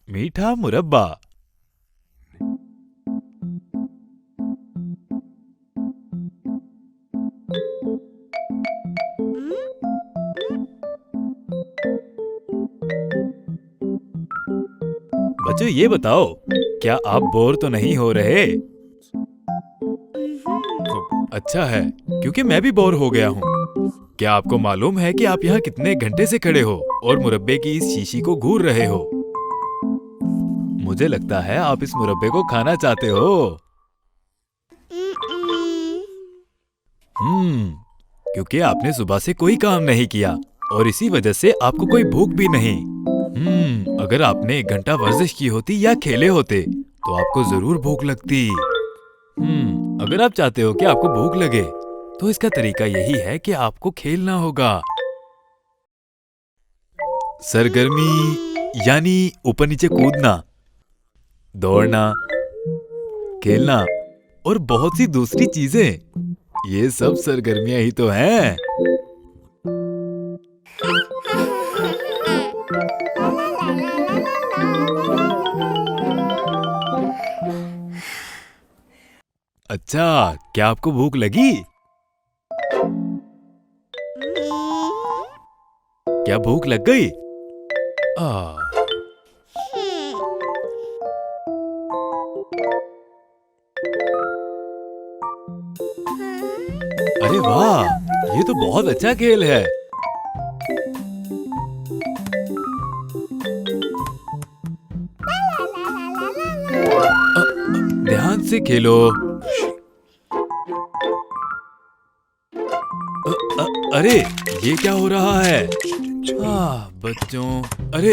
मीठा मुरब्बा। बच्चों ये बताओ, क्या आप बोर तो नहीं हो रहे? अच्छा है, क्योंकि मैं भी बोर हो गया हूँ। क्या आपको मालूम है कि आप यहाँ कितने घंटे से खड़े हो और मुरब्बे की इस शीशी को घूर रहे हो? मुझे लगता है आप इस मुरब्बे को खाना चाहते हो। क्योंकि आपने सुबह से कोई काम नहीं किया और इसी वजह से आपको कोई भूख भी नहीं। अगर आपने 1 घंटा वर्जिश की होती या खेले होते तो आपको जरूर भूख लगती। अगर आप चाहते हो कि आपको भूख लगे तो इसका तरीका यही है कि आपको खेलना होगा। सरगर्मी यानी ऊपर नीचे कूदना, दौड़ना, खेलना और बहुत सी दूसरी चीजें, ये सब सरगर्मियां ही तो हैं। अच्छा, क्या आपको भूख लगी? क्या भूख लग गई? अरे वाह, ये तो बहुत अच्छा खेल है। ध्यान से खेलो। अरे ये क्या हो रहा है? बच्चों, अरे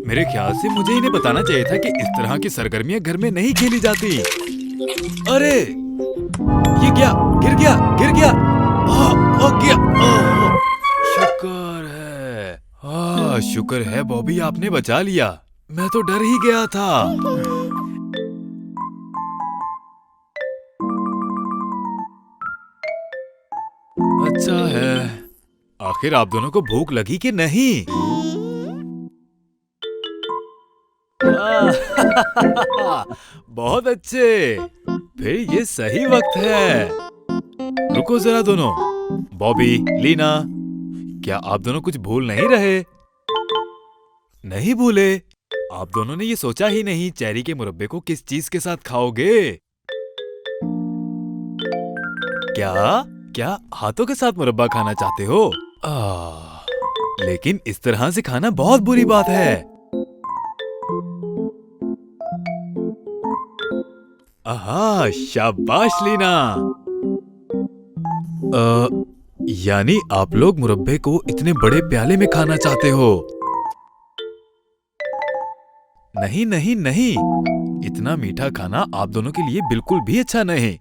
मेरे ख्याल से मुझे इन्हें बताना चाहिए था कि इस तरह की सरगर्मियां घर में नहीं खेली जाती। अरे ये क्या, गिर गया, गिर गया। गया। शुक्र है, शुक्र है बॉबी, आपने बचा लिया। मैं तो डर ही गया था। अच्छा है, आखिर आप दोनों को भूख लगी कि नहीं? बहुत अच्छे, फिर ये सही वक्त है। रुको जरा दोनों, बॉबी, लीना, क्या आप दोनों कुछ भूल नहीं रहे? नहीं भूले? आप दोनों ने ये सोचा ही नहीं चेरी के मुरब्बे को किस चीज के साथ खाओगे? क्या हाथों के साथ मुरब्बा खाना चाहते हो? लेकिन इस तरह से खाना बहुत बुरी बात है। शाबाश लीना। यानी आप लोग मुरब्बे को इतने बड़े प्याले में खाना चाहते हो? नहीं नहीं नहीं, इतना मीठा खाना आप दोनों के लिए बिल्कुल भी अच्छा नहीं।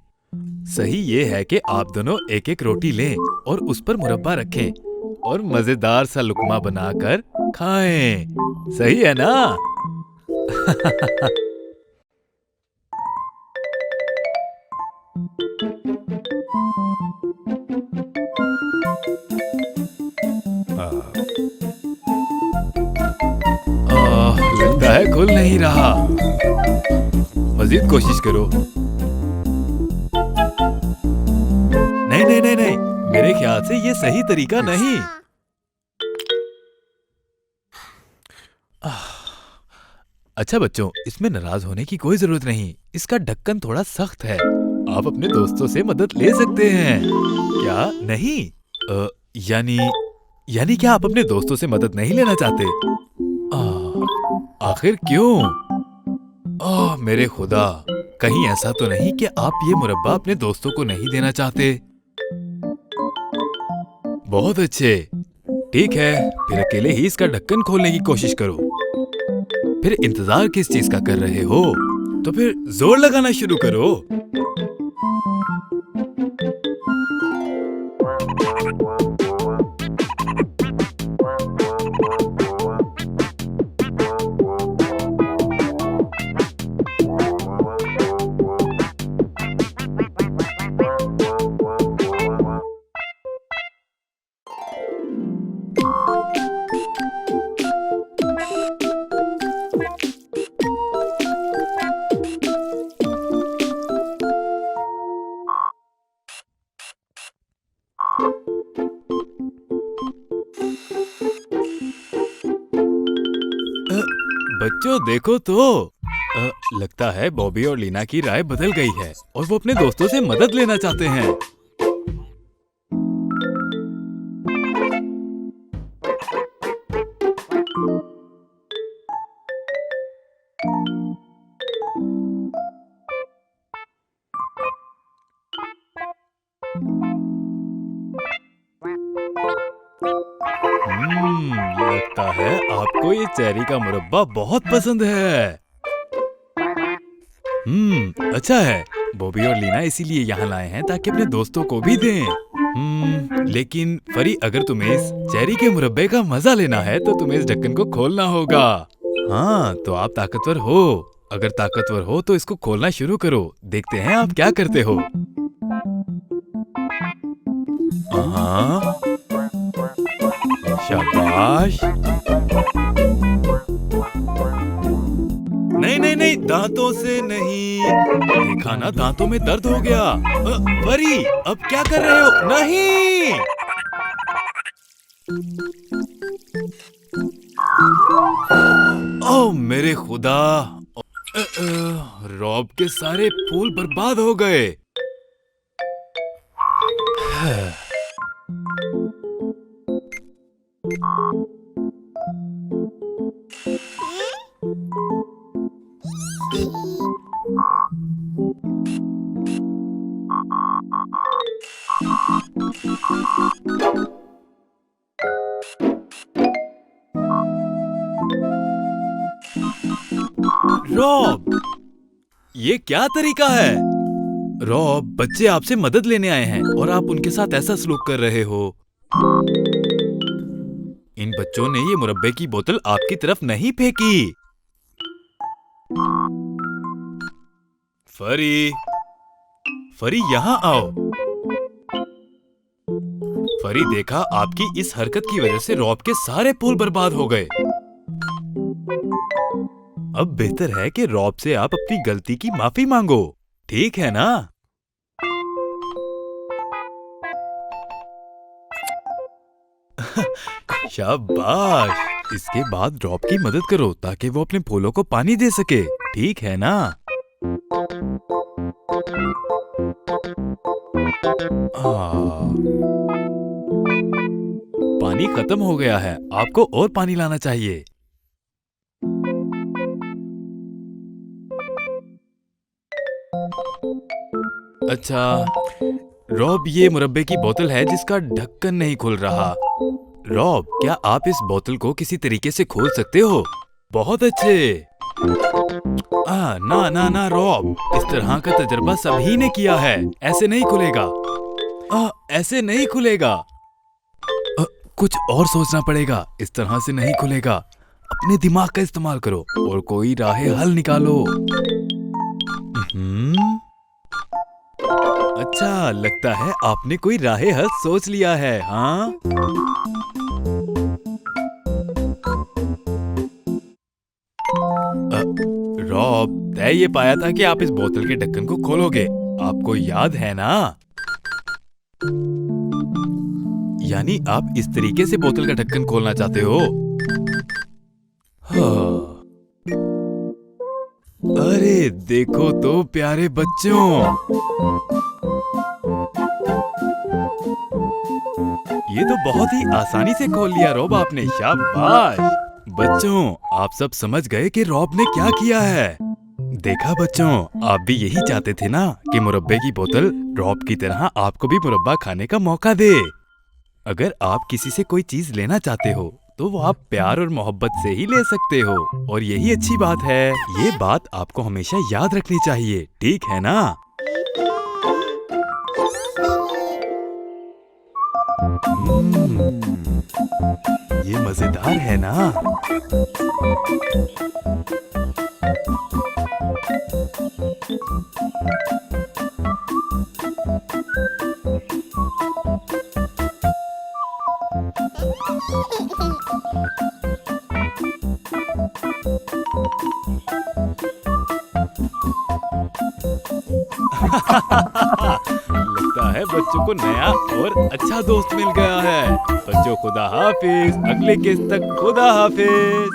सही ये है कि आप दोनों एक एक रोटी लें और उस पर मुरब्बा रखें और मजेदार सा लुकमा बनाकर खाएं। सही है ना? लगता है खुल नहीं रहा। मजीद कोशिश करो। नहीं नहीं नहीं नहीं, मेरे ख्याल से ये सही तरीका नहीं। अच्छा बच्चों, इसमें नाराज होने की कोई जरूरत नहीं। इसका ढक्कन थोड़ा सख्त है। आप अपने दोस्तों से मदद ले सकते हैं। क्या नहीं? यानी क्या आप अपने दोस्तों से मदद नहीं लेना चाहते? आखिर क्यों? मेरे खुदा, कहीं ऐसा तो नहीं कि आप ये मुरब्बा अपने दोस्तों को नहीं देना चाहते? बहुत अच्छे, ठीक है, फिर अकेले ही इसका ढक्कन खोलने की कोशिश करो। फिर इंतजार किस चीज का कर रहे हो? तो फिर जोर लगाना शुरू करो। बच्चों देखो तो लगता है बॉबी और लीना की राय बदल गई है और वो अपने दोस्तों से मदद लेना चाहते हैं। लगता है आपको ये चेरी का मुरब्बा बहुत पसंद है। अच्छा है। बॉबी और लीना इसीलिए यहाँ लाए हैं ताकि अपने दोस्तों को भी दें। लेकिन फरी, अगर तुम्हें इस चेरी के मुरब्बे का मजा लेना है तो तुम्हें इस ढक्कन को खोलना होगा। हाँ, तो आप ताकतवर हो। अगर ताकतवर हो तो इसको खोलना शुरू करो। देखते हैं आप क्या करते हो। हाँ, शाबाश। नहीं नहीं नहीं, दांतों से नहीं। देखा ना, दांतों में दर्द हो गया। फरी, अब क्या कर रहे हो? नहीं। ओह मेरे खुदा, रॉब के सारे फूल बर्बाद हो गए। रॉब, ये क्या तरीका है? रॉब, बच्चे आपसे मदद लेने आए हैं और आप उनके साथ ऐसा सलूक कर रहे हो। इन बच्चों ने ये मुरब्बे की बोतल आपकी तरफ नहीं फेंकी। फरी, फरी यहाँ आओ। फरी, देखा, आपकी इस हरकत की वजह से रॉब के सारे फूल बर्बाद हो गए। अब बेहतर है कि रॉब से आप अपनी गलती की माफी मांगो, ठीक है ना? शाबाश। इसके बाद रॉब की मदद करो ताकि वो अपने फूलों को पानी दे सके, ठीक है ना? पानी खत्म हो गया है, आपको और पानी लाना चाहिए। अच्छा, रॉब, ये मुरब्बे की बोतल है जिसका ढक्कन नहीं खुल रहा। रॉब, क्या आप इस बोतल को किसी तरीके से खोल सकते हो? बहुत अच्छे। ना ना ना रॉब, इस तरह का तजर्बा सभी ने किया है। ऐसे नहीं खुलेगा। ऐसे नहीं खुलेगा। कुछ और सोचना पड़ेगा। इस तरह से नहीं खुलेगा। अपने दिमाग का इस्तेमाल करो और कोई राह हल निकालो। अच्छा, लगता है आपने कोई राह हल सोच लिया है। हाँ, रॉब, तय ये पाया था कि आप इस बोतल के ढक्कन को खोलोगे। आपको याद है ना? यानी आप इस तरीके से बोतल का ढक्कन खोलना चाहते हो? हाँ। अरे देखो तो प्यारे बच्चों, ये तो बहुत ही आसानी से खोल लिया रॉब आपने। शाबाश। बच्चों, आप सब समझ गए कि रॉब ने क्या किया है। देखा बच्चों, आप भी यही चाहते थे ना कि मुरब्बे की बोतल रॉब की तरह आपको भी मुरब्बा खाने का मौका दे। अगर आप किसी से कोई चीज लेना चाहते हो तो वो आप प्यार और मोहब्बत से ही ले सकते हो, और यही अच्छी बात है। ये बात आपको हमेशा याद रखनी चाहिए, ठीक है ना? ये मजेदार है ना? लगता है बच्चों को नया और अच्छा दोस्त मिल गया है। बच्चों खुदा हाफिज, अगले केस तक खुदा हाफिज।